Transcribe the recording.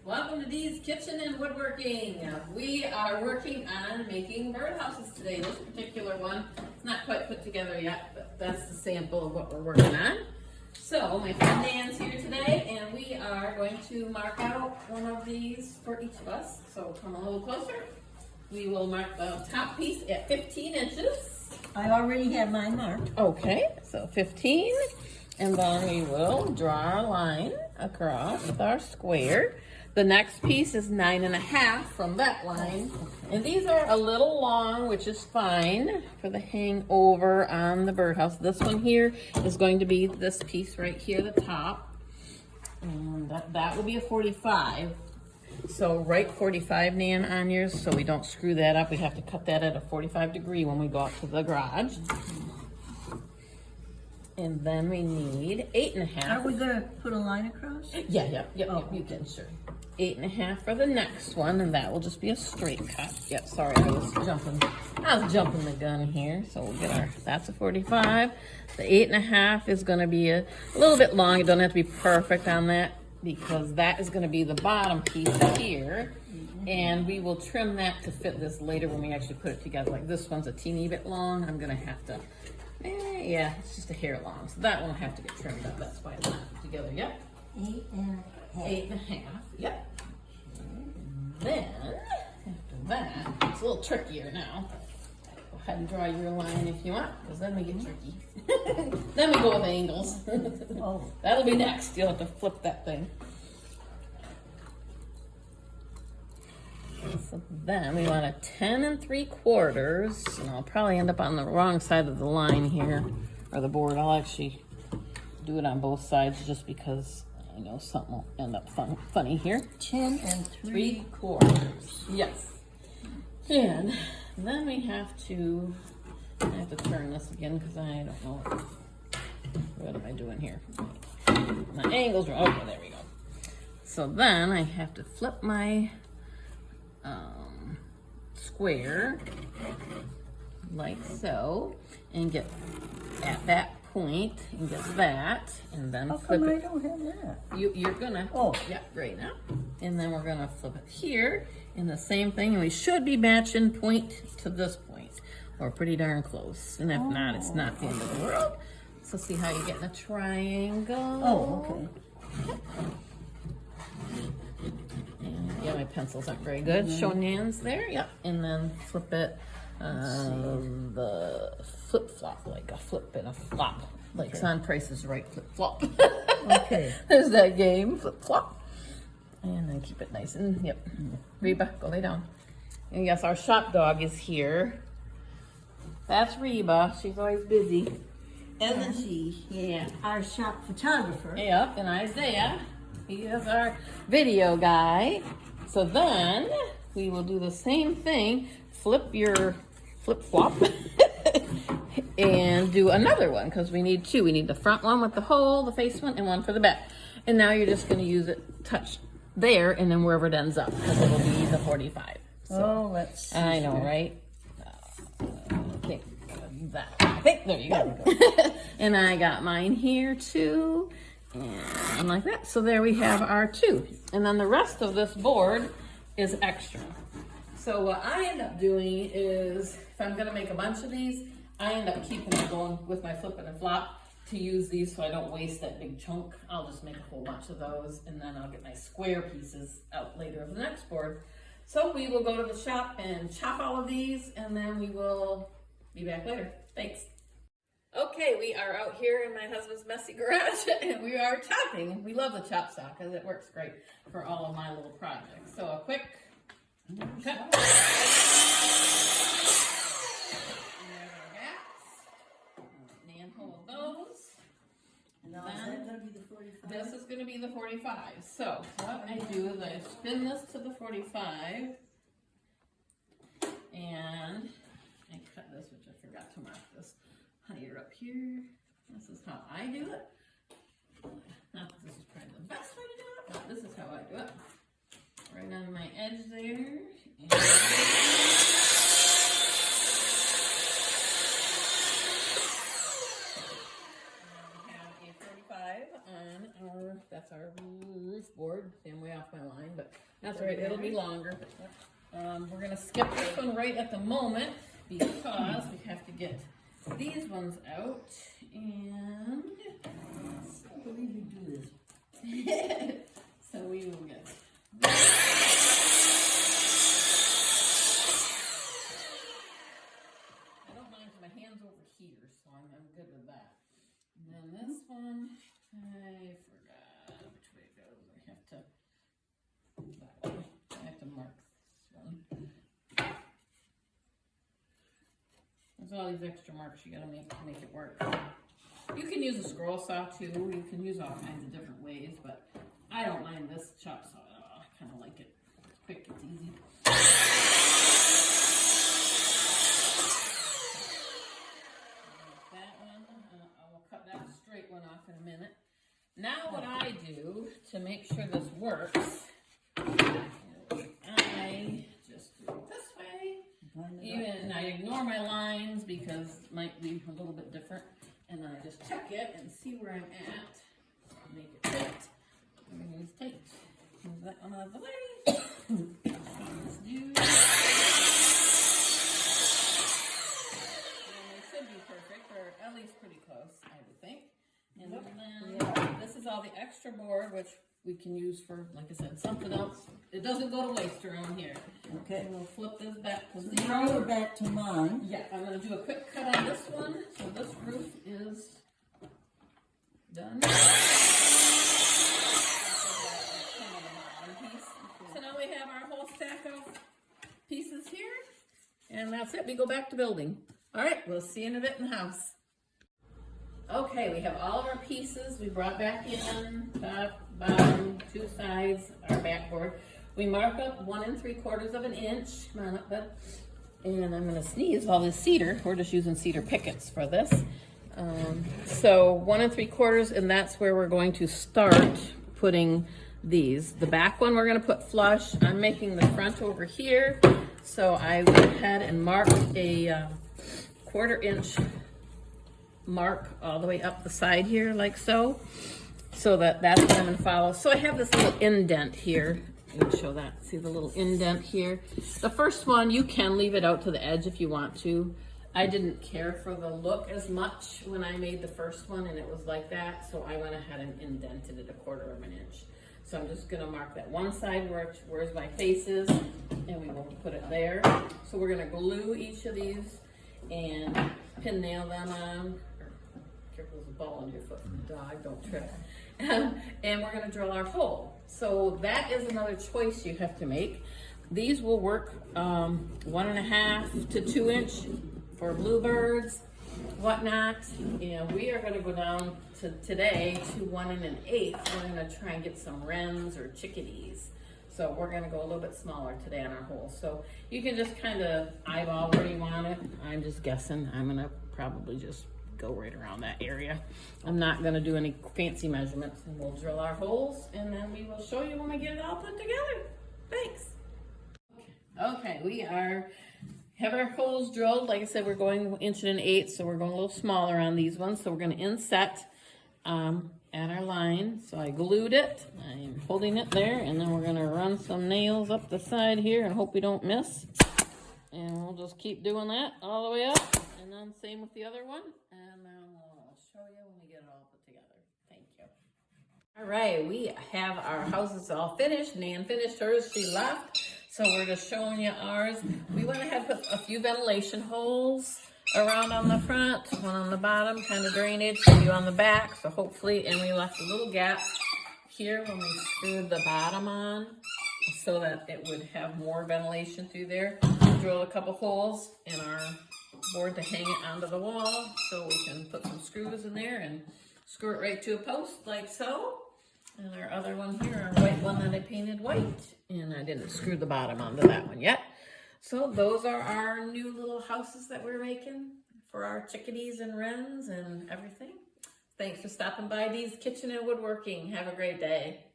Welcome to Dee's Kitchen and Woodworking. We are working on making birdhouses today. This particular one is not quite put together yet, but that's the sample of what we're working on. So my friend Nan's here today, and we are going to mark out one of these for each of us. So come a little closer. We will mark the top piece at 15 inches. I already have mine marked. Okay, so 15. And then we will draw a line across with our square. The next piece is 9.5 from that line. And these are a little long, which is fine for the hangover on the birdhouse. This one here is going to be this piece right here, the top. And that will be a 45. So write 45, Nan, on yours so we don't screw that up. We have to cut that at a 45 degree when we go out to the garage. And then we need 8.5. Are we gonna put a line across? Yeah, you can, sure. 8.5 for the next one, and that will just be a straight cut. Yep, sorry, I was jumping the gun here. So we'll get our, that's a 45. The 8.5 is gonna be a little bit long. It doesn't have to be perfect on that because that is gonna be the bottom piece here. And we will trim that to fit this later when we actually put it together. Like this one's a teeny bit long. I'm gonna have to, yeah, it's just a hair long. So that won't have to get trimmed up. That's why it's not put together yet. 8.5. 8.5, yep. And then, after that, it's a little trickier now. Go ahead and draw your line if you want, because then we get tricky. Then we go with angles. Oh. That'll be next. You'll have to flip that thing. So then we want a 10 3/4, and I'll probably end up on the wrong side of the line here, or the board. I'll actually do it on both sides just because I know something will end up funny here. 10 3/4. Yes. And then we have to, I have to turn this again because I don't know what am I doing here. My angles are, okay, there we go. So then I have to flip my square like so and get at that point and get that and then How flip come I it. don't have that? You're gonna, yeah, right now. And then we're gonna flip it here in the same thing, and we should be matching point to this point or pretty darn close. And if not, it's not the end of the world. So see how you get in a triangle. Oh, okay. Yeah, my pencils aren't very good. Show Nan's there, yep. And then flip it, the flip-flop, like a flip and a flop. Like Son Price is Right, flip-flop. Okay. There's that game, flip-flop. And then keep it nice and, yep. Reba, go lay down. And yes, our shop dog is here. That's Reba, she's always busy. Isn't she? Yeah. Our shop photographer. Yep, and Isaiah, he is our video guy. So then we will do the same thing, flip your flip-flop and do another one because we need two. We need the front one with the hole, the face one, and one for the back. And now you're just going to use it, touch there, and then wherever it ends up because it will be the 45. So, let's see. I know, right? I think that. I think, there you go. And I got mine here too. And like that. So there we have our two. And then the rest of this board is extra. So what I end up doing is, if I'm gonna make a bunch of these, I end up keeping it going with my flip and flop to use these so I don't waste that big chunk. I'll just make a whole bunch of those and then I'll get my square pieces out later of the next board. So we will go to the shop and chop all of these and then we will be back later. Thanks. Okay, we are out here in my husband's messy garage and we are chopping. We love the chop saw because it works great for all of my little projects. So a quick cut. And there's our gaps. Nan hold those. And Now, is that going to be the 45? this is going to be the 45. So what I do is I spin this to the 45 and I cut this, which I forgot to mark this higher up here. This is how I do it. Not that this is probably the best way to do it, but this is how I do it. Right on my edge there. And I have a 45 on our, that's our roof board. See, I'm way off my line, but that's all right, it'll be longer. We're gonna skip this one right at the moment because we have to get these ones out, and I believe we do this. so we will get I don't mind if my hand's over here, so I'm good with that. And then this one, I forgot which way it goes. I have to mark this one. There's all these extra marks you gotta make to make it work. You can use a scroll saw too. You can use all kinds of different ways, but I don't mind this chop saw at all. I kind of like it. It's quick, it's easy. That one, I will cut that straight one off in a minute. Now what I do to make sure this works, I just do it this way. Even I ignore my lines because it might be a little bit different. And then I just check it and see where I'm at. Make it fit. I'm going to use tape. Move that one out of the way. Let's do. And they should be perfect, or at least pretty close, I would think. And then this is all the extra board, which we can use for, like I said, something else. It doesn't go to waste around here. Okay. And we'll flip this back to So now we're back to mine. Yeah, I'm going to do a quick cut on this one. So this roof is done. So now we have our whole stack of pieces here. And that's it. We go back to building. All right, we'll see you in a bit in the house. Okay, we have all of our pieces. We brought back in top, bottom, two sides, our backboard. We mark up 1 3/4 inch. Come on up, bud. And I'm gonna sneeze all this cedar. We're just using cedar pickets for this. So 1 3/4, and that's where we're going to start putting these. The back one we're gonna put flush. I'm making the front over here. So I went ahead and marked a 1/4 inch mark all the way up the side here, like so. So that's what I'm gonna follow. So I have this little indent here. Let me show that. See the little indent here? The first one, you can leave it out to the edge if you want to. I didn't care for the look as much when I made the first one and it was like that, so I went ahead and indented it 1/4 inch. So I'm just gonna mark that one side where's my face is, and we will put it there. So we're gonna glue each of these and pin nail them on. Careful, there's a ball on your foot, dog, don't trip. And we're gonna drill our hole. So that is another choice you have to make. These will work 1.5 to 2 inch for bluebirds, whatnot. And we are gonna go down to today to 1 1/8. We're gonna try and get some wrens or chickadees. So we're gonna go a little bit smaller today on our hole. So you can just kind of eyeball where you want it. I'm just guessing. I'm gonna probably just go right around that area. I'm not gonna do any fancy measurements, and we'll drill our holes and then we will show you when we get it all put together. Thanks. Okay, we have our holes drilled. Like I said, we're going 1 1/8, so we're going a little smaller on these ones. So we're gonna inset at our line. So I glued it, I'm holding it there, and then we're gonna run some nails up the side here and hope we don't miss. And we'll just keep doing that all the way up. And then same with the other one. And then we'll show you when we get it all put together. Thank you. All right, we have our houses all finished. Nan finished hers, she left. So we're just showing you ours. We went ahead and put a few ventilation holes around on the front, one on the bottom, kind of drainage, a few on the back. So hopefully, and we left a little gap here when we screwed the bottom on so that it would have more ventilation through there. Drilled a couple holes in our board to hang it onto the wall so we can put some screws in there and screw it right to a post like so. And our other one here, our white one that I painted white, and I didn't screw the bottom onto that one yet. So those are our new little houses that we're making for our chickadees and wrens and everything. Thanks for stopping by Dee's Kitchen and Woodworking. Have a great day.